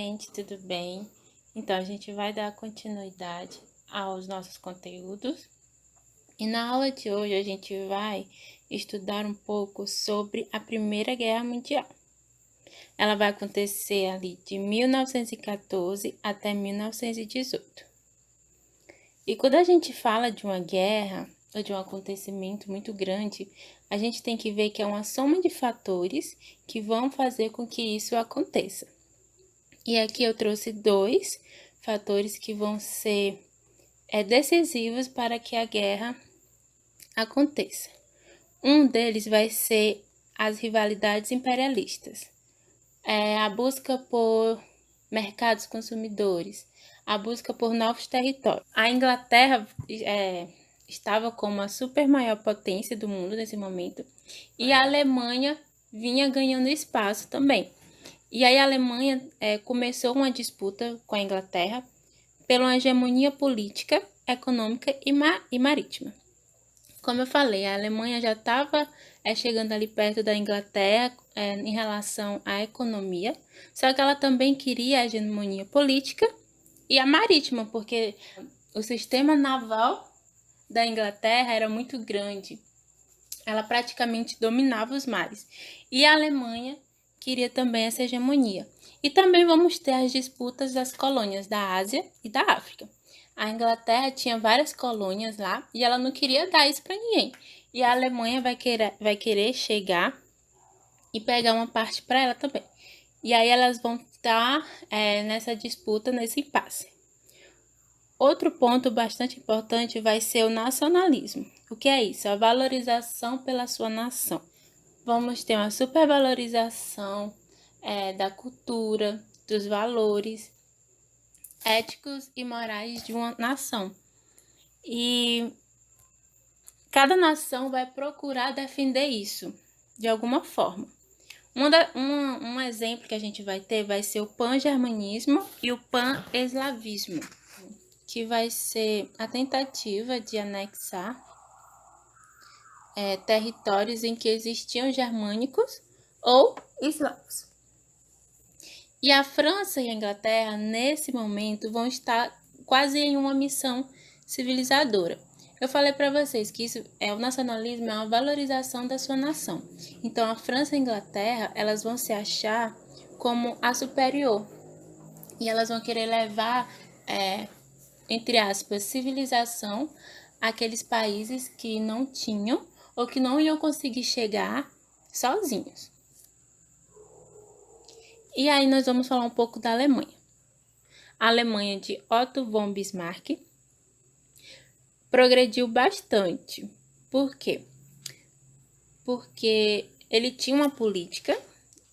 gente, tudo bem? Então, a gente vai dar continuidade aos nossos conteúdos. E na aula de hoje, a gente vai estudar um pouco sobre a Primeira Guerra Mundial. Ela vai acontecer ali de 1914 até 1918. E quando a gente fala de uma guerra ou de um acontecimento muito grande, a gente tem que ver que é uma soma de fatores que vão fazer com que isso aconteça. E aqui eu trouxe dois fatores que vão ser decisivos para que a guerra aconteça. Um deles vai ser as rivalidades imperialistas, a busca por mercados consumidores, a busca por novos territórios. A Inglaterra estava como a super maior potência do mundo nesse momento e a Alemanha vinha ganhando espaço também. E aí a Alemanha começou uma disputa com a Inglaterra pela hegemonia política, econômica e marítima. Como eu falei, a Alemanha já estava chegando ali perto da Inglaterra em relação à economia, só que ela também queria a hegemonia política e a marítima, porque o sistema naval da Inglaterra era muito grande. Ela praticamente dominava os mares. E a Alemanha queria também essa hegemonia. E também vamos ter as disputas das colônias da Ásia e da África. A Inglaterra tinha várias colônias lá e ela não queria dar isso para ninguém. E a Alemanha vai querer chegar e pegar uma parte para ela também. E aí elas vão estar nessa disputa, nesse impasse. Outro ponto bastante importante vai ser o nacionalismo. O que é isso? A valorização pela sua nação. Vamos ter uma supervalorização da cultura, dos valores éticos e morais de uma nação. E cada nação vai procurar defender isso de alguma forma. Um exemplo que a gente vai ter vai ser o pan-germanismo e o pan-eslavismo, que vai ser a tentativa de anexar territórios em que existiam germânicos ou eslavos. E a França e a Inglaterra, nesse momento, vão estar quase em uma missão civilizadora. Eu falei para vocês que o nacionalismo é uma valorização da sua nação. Então, a França e a Inglaterra, elas vão se achar como a superior. E elas vão querer levar, entre aspas, civilização àqueles países que não tinham ou que não iam conseguir chegar sozinhos. E aí nós vamos falar um pouco da Alemanha. A Alemanha de Otto von Bismarck progrediu bastante. Por quê? Porque ele tinha uma política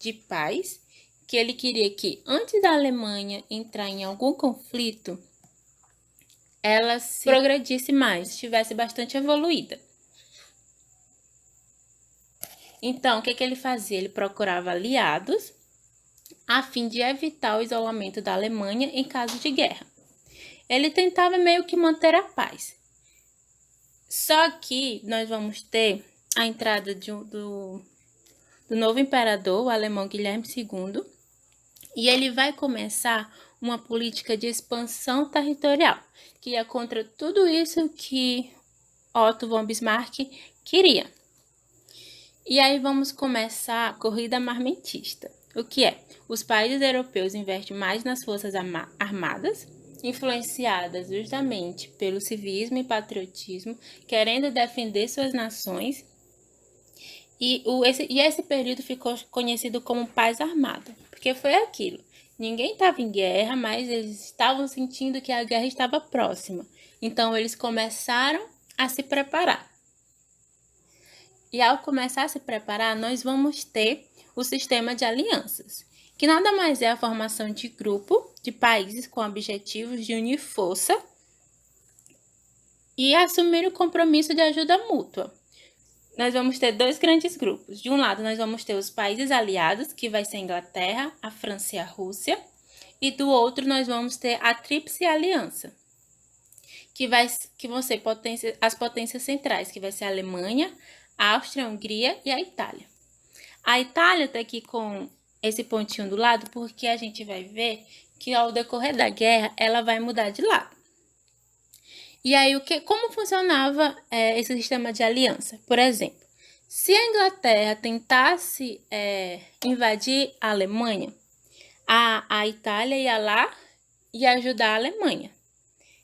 de paz que ele queria que antes da Alemanha entrar em algum conflito, ela se progredisse mais, estivesse bastante evoluída. Então, o que ele fazia? Ele procurava aliados a fim de evitar o isolamento da Alemanha em caso de guerra. Ele tentava meio que manter a paz. Só que nós vamos ter a entrada do novo imperador, o alemão Guilherme II, e ele vai começar uma política de expansão territorial, que ia contra tudo isso que Otto von Bismarck queria. E aí vamos começar a corrida armamentista. O que é? Os países europeus investem mais nas forças armadas, influenciadas justamente pelo civismo e patriotismo, querendo defender suas nações. E esse período ficou conhecido como paz armada, porque foi aquilo. Ninguém estava em guerra, mas eles estavam sentindo que a guerra estava próxima. Então, eles começaram a se preparar. E ao começar a se preparar, nós vamos ter o sistema de alianças, que nada mais é a formação de grupo de países com objetivos de unir força e assumir o compromisso de ajuda mútua. Nós vamos ter dois grandes grupos. De um lado, nós vamos ter os países aliados, que vai ser a Inglaterra, a França e a Rússia. E do outro, nós vamos ter a Tríplice Aliança, que vão ser as potências centrais, que vai ser a Alemanha, a Áustria, a Hungria e a Itália. A Itália está aqui com esse pontinho do lado porque a gente vai ver que ao decorrer da guerra ela vai mudar de lado. E aí, como funcionava esse sistema de aliança? Por exemplo, se a Inglaterra tentasse invadir a Alemanha, a Itália ia lá e ajudar a Alemanha.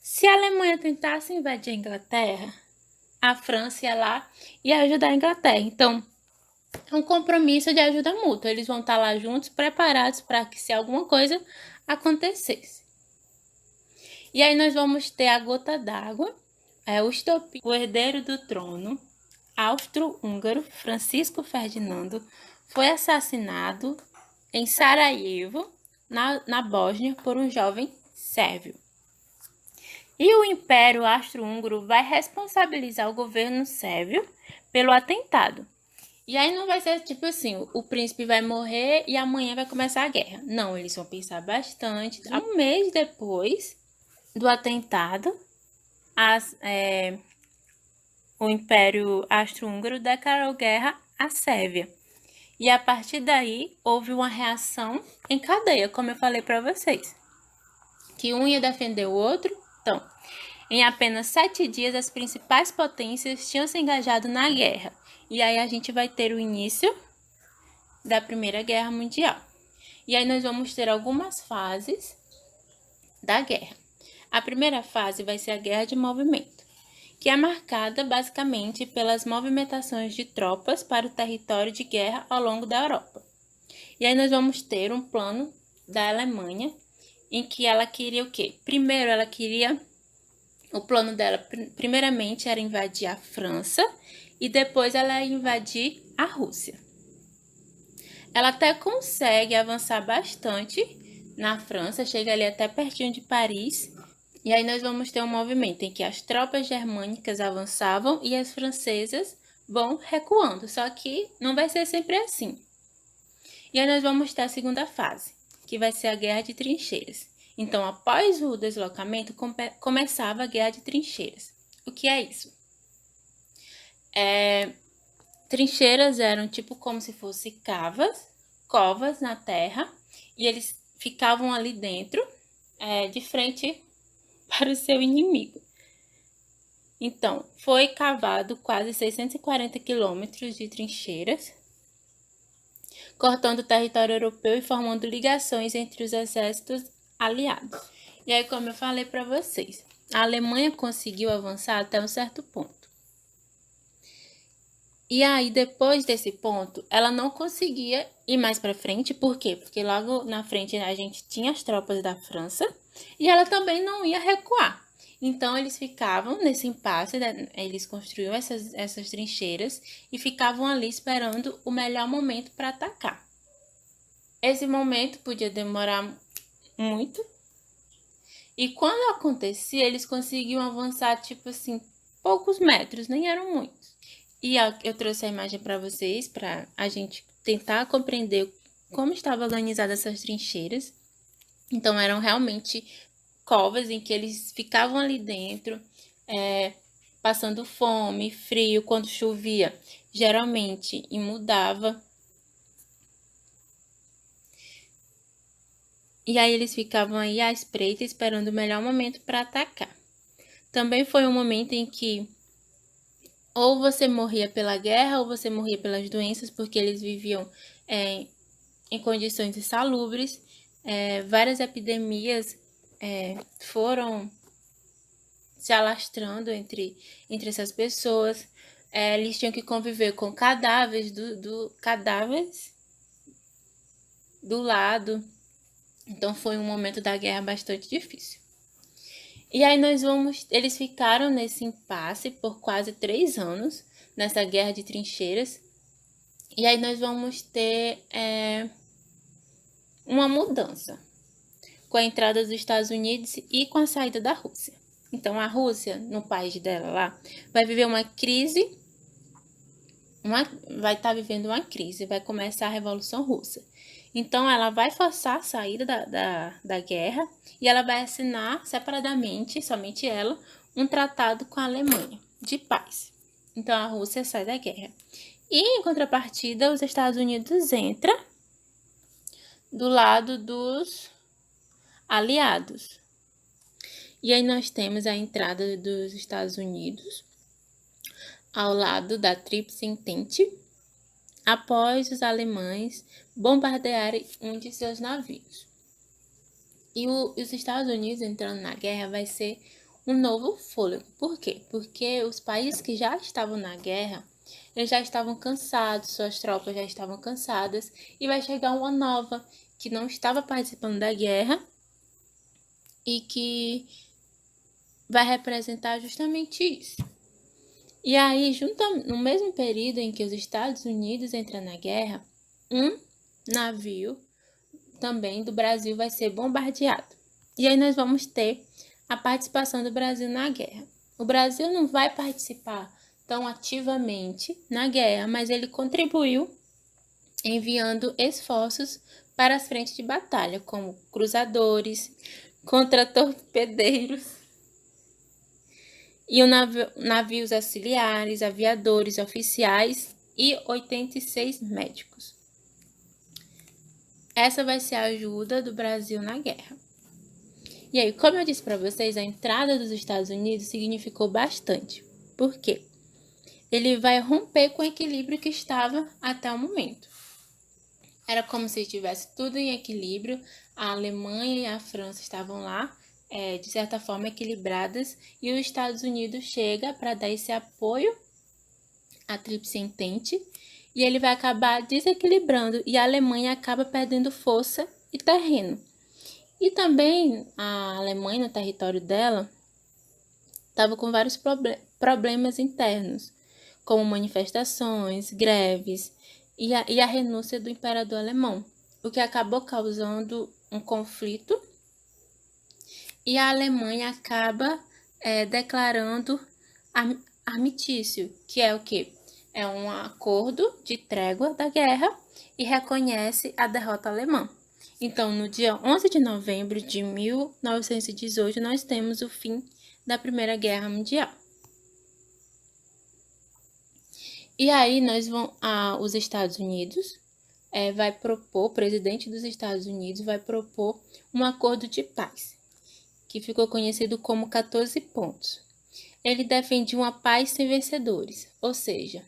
Se a Alemanha tentasse invadir a Inglaterra, a França ia lá e ajudar a Inglaterra. Então, é um compromisso de ajuda mútua. Eles vão estar lá juntos, preparados para que se alguma coisa acontecesse. E aí nós vamos ter a gota d'água, o estopim, o herdeiro do trono, austro-húngaro, Francisco Ferdinando, foi assassinado em Sarajevo, na Bósnia, por um jovem sérvio. E o Império Austro-Húngaro vai responsabilizar o governo sérvio pelo atentado. E aí não vai ser tipo assim, o príncipe vai morrer e amanhã vai começar a guerra. Não, eles vão pensar bastante. Um mês depois do atentado, o Império Austro-Húngaro declarou guerra à Sérvia. E a partir daí, houve uma reação em cadeia, como eu falei para vocês. Que um ia defender o outro. Então, em apenas 7 dias, as principais potências tinham se engajado na guerra. E aí a gente vai ter o início da Primeira Guerra Mundial. E aí nós vamos ter algumas fases da guerra. A primeira fase vai ser a Guerra de Movimento, que é marcada basicamente pelas movimentações de tropas para o território de guerra ao longo da Europa. E aí nós vamos ter um plano da Alemanha, em que ela queria o quê? Primeiro, o plano dela, primeiramente, era invadir a França e depois ela ia invadir a Rússia. Ela até consegue avançar bastante na França, chega ali até pertinho de Paris. E aí nós vamos ter um movimento em que as tropas germânicas avançavam e as francesas vão recuando. Só que não vai ser sempre assim. E aí nós vamos ter a segunda fase, que vai ser a Guerra de Trincheiras. Então, após o deslocamento, começava a Guerra de Trincheiras. O que é isso? Trincheiras eram tipo como se fossem covas na terra, e eles ficavam ali dentro, de frente para o seu inimigo. Então, foi cavado quase 640 quilômetros de trincheiras, cortando o território europeu e formando ligações entre os exércitos aliados. E aí, como eu falei para vocês, a Alemanha conseguiu avançar até um certo ponto. E aí, depois desse ponto, ela não conseguia ir mais para frente. Por quê? Porque logo na frente a gente tinha as tropas da França e ela também não ia recuar. Então, eles ficavam nesse impasse, né? Eles construíam essas trincheiras e ficavam ali esperando o melhor momento para atacar. Esse momento podia demorar muito. E quando acontecia, eles conseguiam avançar, tipo assim, poucos metros, nem eram muitos. E eu trouxe a imagem para vocês, para a gente tentar compreender como estavam organizadas essas trincheiras. Então, eram realmente covas em que eles ficavam ali dentro, passando fome, frio, quando chovia, geralmente, e mudava. E aí eles ficavam aí à espreita, esperando o melhor momento para atacar. Também foi um momento em que ou você morria pela guerra ou você morria pelas doenças, porque eles viviam em condições insalubres. Várias epidemias foram se alastrando entre essas pessoas. Eles tinham que conviver com cadáveres cadáveres do lado. Então foi um momento da guerra bastante difícil. E aí eles ficaram nesse impasse por quase 3 anos, nessa guerra de trincheiras. E aí nós vamos ter uma mudança com a entrada dos Estados Unidos e com a saída da Rússia. Então a Rússia, no país dela lá, vai viver uma crise, vai estar vivendo uma crise, vai começar a Revolução Russa. Então, ela vai forçar a saída da guerra e ela vai assinar separadamente, somente ela, um tratado com a Alemanha de paz. Então, a Rússia sai da guerra. E, em contrapartida, os Estados Unidos entram do lado dos aliados. E aí nós temos a entrada dos Estados Unidos ao lado da Tríplice Entente, após os alemães bombardearem um de seus navios. E os Estados Unidos entrando na guerra vai ser um novo fôlego. Por quê? Porque os países que já estavam na guerra, eles já estavam cansados, suas tropas já estavam cansadas, e vai chegar uma nova que não estava participando da guerra e que vai representar justamente isso. E aí, no mesmo período em que os Estados Unidos entram na guerra, um navio também do Brasil vai ser bombardeado. E aí nós vamos ter a participação do Brasil na guerra. O Brasil não vai participar tão ativamente na guerra, mas ele contribuiu enviando esforços para as frentes de batalha, como cruzadores, contra-torpedeiros e navios auxiliares, aviadores, oficiais e 86 médicos. Essa vai ser a ajuda do Brasil na guerra. E aí, como eu disse para vocês, a entrada dos Estados Unidos significou bastante. Por quê? Ele vai romper com o equilíbrio que estava até o momento. Era como se estivesse tudo em equilíbrio, a Alemanha e a França estavam lá, de certa forma, equilibradas, e os Estados Unidos chega para dar esse apoio à Tríplice Entente, e ele vai acabar desequilibrando, e a Alemanha acaba perdendo força e terreno. E também a Alemanha, no território dela, estava com vários problemas internos, como manifestações, greves e a renúncia do imperador alemão, o que acabou causando um conflito, e a Alemanha acaba declarando armistício, que é o quê? É um acordo de trégua da guerra e reconhece a derrota alemã. Então, no dia 11 de novembro de 1918, nós temos o fim da Primeira Guerra Mundial. E aí, os Estados Unidos o presidente dos Estados Unidos vai propor um acordo de paz, que ficou conhecido como 14 pontos. Ele defendia uma paz sem vencedores, ou seja,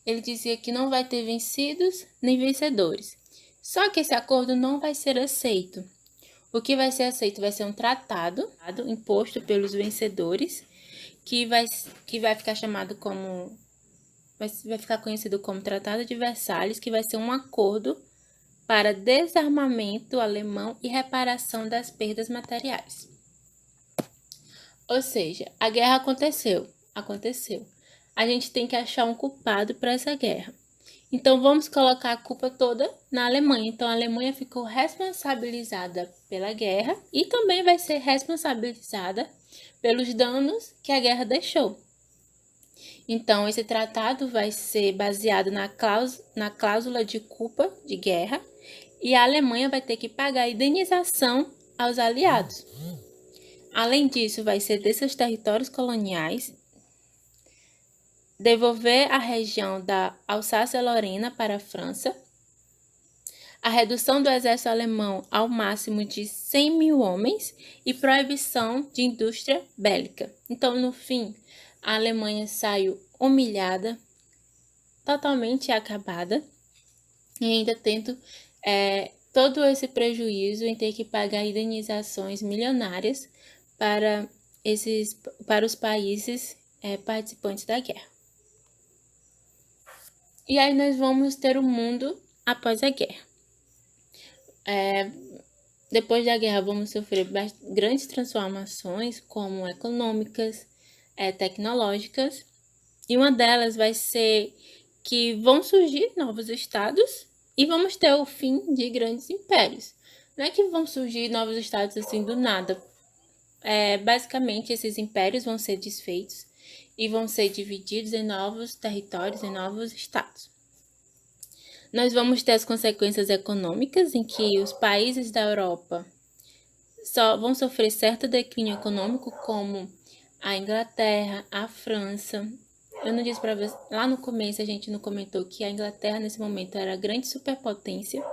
ele dizia que não vai ter vencidos nem vencedores. Só que esse acordo não vai ser aceito. O que vai ser aceito vai ser um tratado imposto pelos vencedores, que vai ficar chamado como... vai ficar conhecido como Tratado de Versalhes, que vai ser um acordo para desarmamento alemão e reparação das perdas materiais. Ou seja, a guerra aconteceu. A gente tem que achar um culpado para essa guerra. Então, vamos colocar a culpa toda na Alemanha. Então, a Alemanha ficou responsabilizada pela guerra e também vai ser responsabilizada pelos danos que a guerra deixou. Então, esse tratado vai ser baseado na cláusula de culpa de guerra e a Alemanha vai ter que pagar indenização aos aliados. Além disso, vai ser desses territórios coloniais, devolver a região da Alsácia-Lorena para a França, a redução do exército alemão ao máximo de 100 mil homens e proibição de indústria bélica. Então, no fim, a Alemanha saiu humilhada, totalmente acabada, e ainda tendo todo esse prejuízo em ter que pagar indenizações milionárias para os países participantes da guerra. E aí nós vamos ter o mundo após a guerra. Depois da guerra vamos sofrer grandes transformações, como econômicas, tecnológicas, e uma delas vai ser que vão surgir novos estados e vamos ter o fim de grandes impérios. Não é que vão surgir novos estados assim do nada. Basicamente, esses impérios vão ser desfeitos e vão ser divididos em novos territórios, em novos estados. Nós vamos ter as consequências econômicas, em que os países da Europa só vão sofrer certo declínio econômico, como a Inglaterra, a França. Eu não disse para vocês, lá no começo a gente não comentou que a Inglaterra nesse momento era a grande superpotência,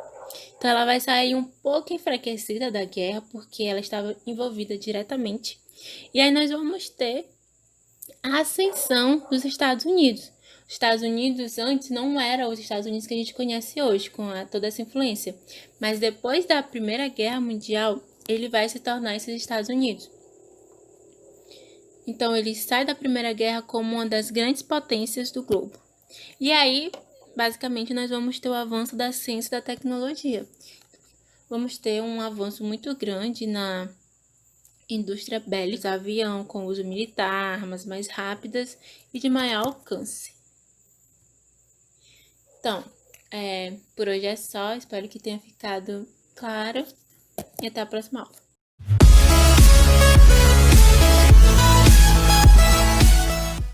Então, ela vai sair um pouco enfraquecida da guerra, porque ela estava envolvida diretamente. E aí nós vamos ter a ascensão dos Estados Unidos. Os Estados Unidos antes não era os Estados Unidos que a gente conhece hoje, com toda essa influência. Mas depois da Primeira Guerra Mundial, ele vai se tornar esses Estados Unidos. Então, ele sai da Primeira Guerra como uma das grandes potências do globo. E aí, basicamente, nós vamos ter o avanço da ciência e da tecnologia. Vamos ter um avanço muito grande na indústria bélica, avião com uso militar, armas mais rápidas e de maior alcance. Então, por hoje é só. Espero que tenha ficado claro e até a próxima aula.